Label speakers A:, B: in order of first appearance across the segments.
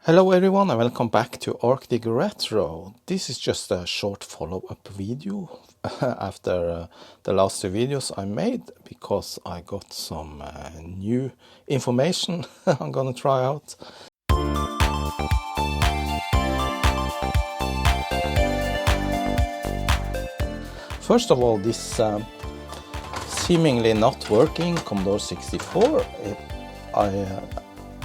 A: Hello everyone and welcome back to Arctic Retro. This is just a short follow-up video after the last two videos I made because I got some new information I'm gonna try out. First of all, this seemingly not working Commodore 64. I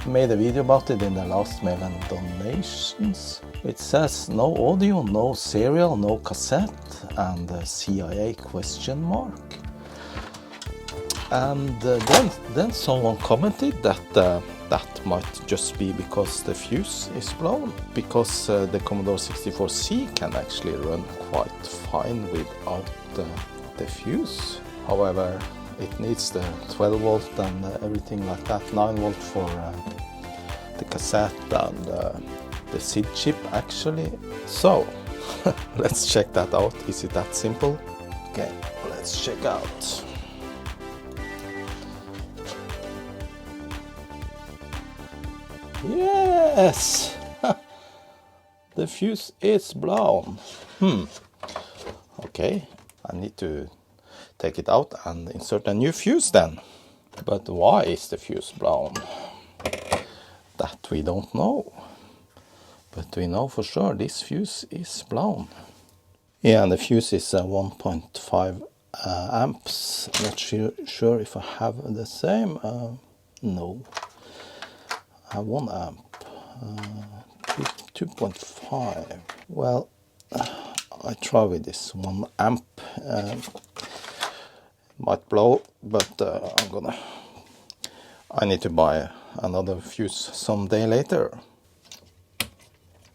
A: made a video about it in the last mail and donations. It says no audio, no serial, no cassette, and CIA question mark. And then someone commented that that might just be because the fuse is blown, because the Commodore 64C can actually run quite fine without the fuse. However, it needs the 12 volt and everything like that, 9 volt for the cassette and the SID chip actually. So let's check that out. Is it that simple? Okay, let's check out. Yes! The fuse is blown. Okay, I need to take it out and insert a new fuse then. But why is the fuse blown? That we don't know. But we know for sure this fuse is blown. Yeah, and the fuse is 1.5 amps. Not sure if I have the same. No. I have 1 amp. 2.5. Well, I try with this 1 amp. Might blow, but I need to buy another fuse someday later.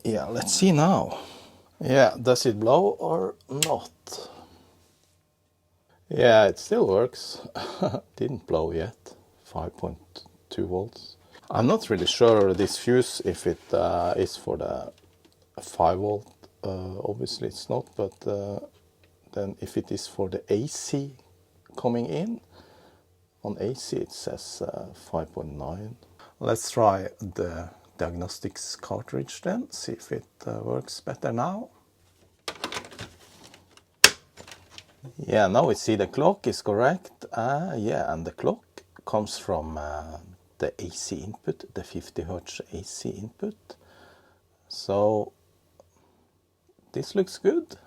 A: Yeah, let's see now. Yeah, does it blow or not? Yeah, it still works. Didn't blow yet. 5.2 volts. I'm not really sure this fuse if it is for the 5 volt. Obviously it's not, but then if it is for the AC coming in, on AC it says 5.9. Let's try the diagnostics cartridge then, see if it works better now. Yeah, now we see the clock is correct. Yeah, and the clock comes from the AC input, the 50 Hz AC input. So this looks good.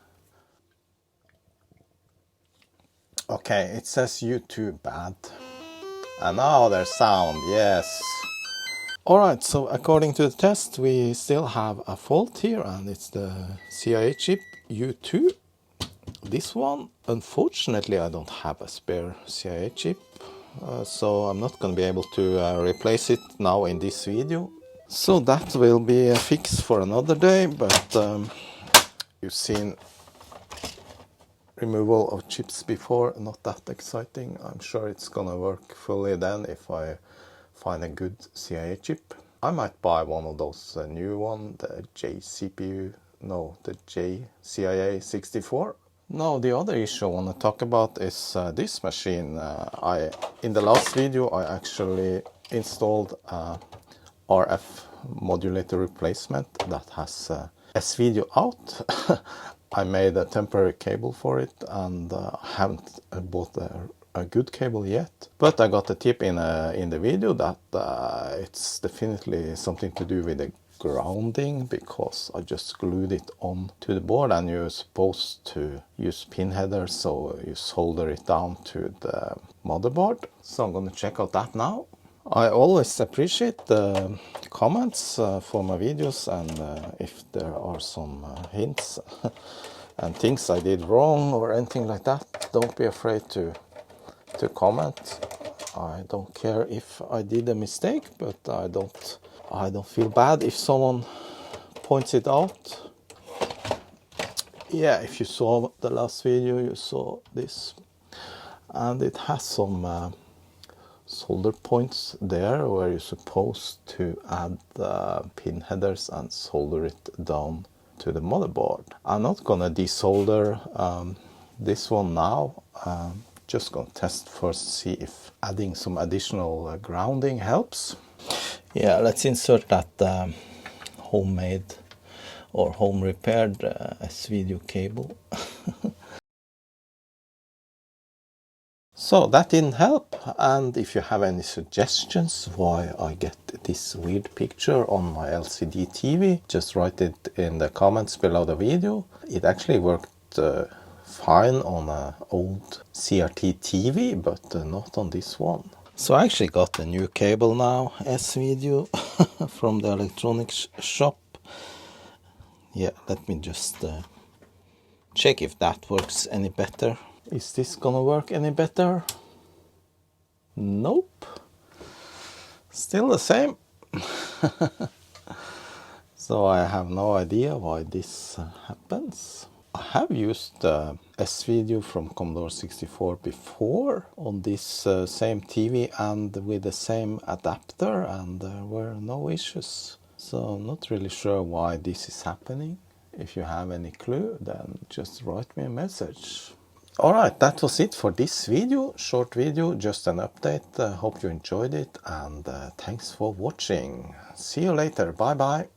A: Okay, it says YouTube bad. And now there's sound, yes. Alright, so according to the test, we still have a fault here, and it's the CIA chip U2. This one, unfortunately, I don't have a spare CIA chip, so I'm not going to be able to replace it now in this video. So that will be a fix for another day, but you've seen removal of chips before, not that exciting. I'm sure it's gonna work fully then if I find a good CIA chip. I might buy one of those new one, the J CIA 64. Now the other issue I want to talk about is this machine. In the last video I actually installed a RF modulator replacement that has S-video out. I made a temporary cable for it, and I haven't bought a good cable yet. But I got a tip in the video that it's definitely something to do with the grounding, because I just glued it on to the board, and you're supposed to use pin headers, so you solder it down to the motherboard. So I'm gonna check out that now. I always appreciate the comments for my videos, and if there are some hints and things I did wrong or anything like that, don't be afraid to comment. I don't care if I did a mistake, but I don't feel bad if someone points it out. Yeah, if you saw the last video, you saw this, and it has some solder points there where you're supposed to add pin headers and solder it down to the motherboard. I'm not gonna desolder this one now. Just gonna test first, see if adding some additional grounding helps. Yeah, let's insert that homemade or home repaired S-video cable. So that didn't help, and if you have any suggestions why I get this weird picture on my LCD TV, just write it in the comments below the video. It actually worked fine on an old CRT TV, but not on this one. So I actually got a new cable now, S-video, from the electronics shop. Yeah, let me just check if that works any better. Is this gonna work any better? Nope. Still the same. So I have no idea why this happens. I have used S-video from Commodore 64 before on this same TV and with the same adapter, and there were no issues. So I'm not really sure why this is happening. If you have any clue, then just write me a message. Alright, that was it for this video. Short video, just an update. Hope you enjoyed it, and thanks for watching. See you later. Bye bye.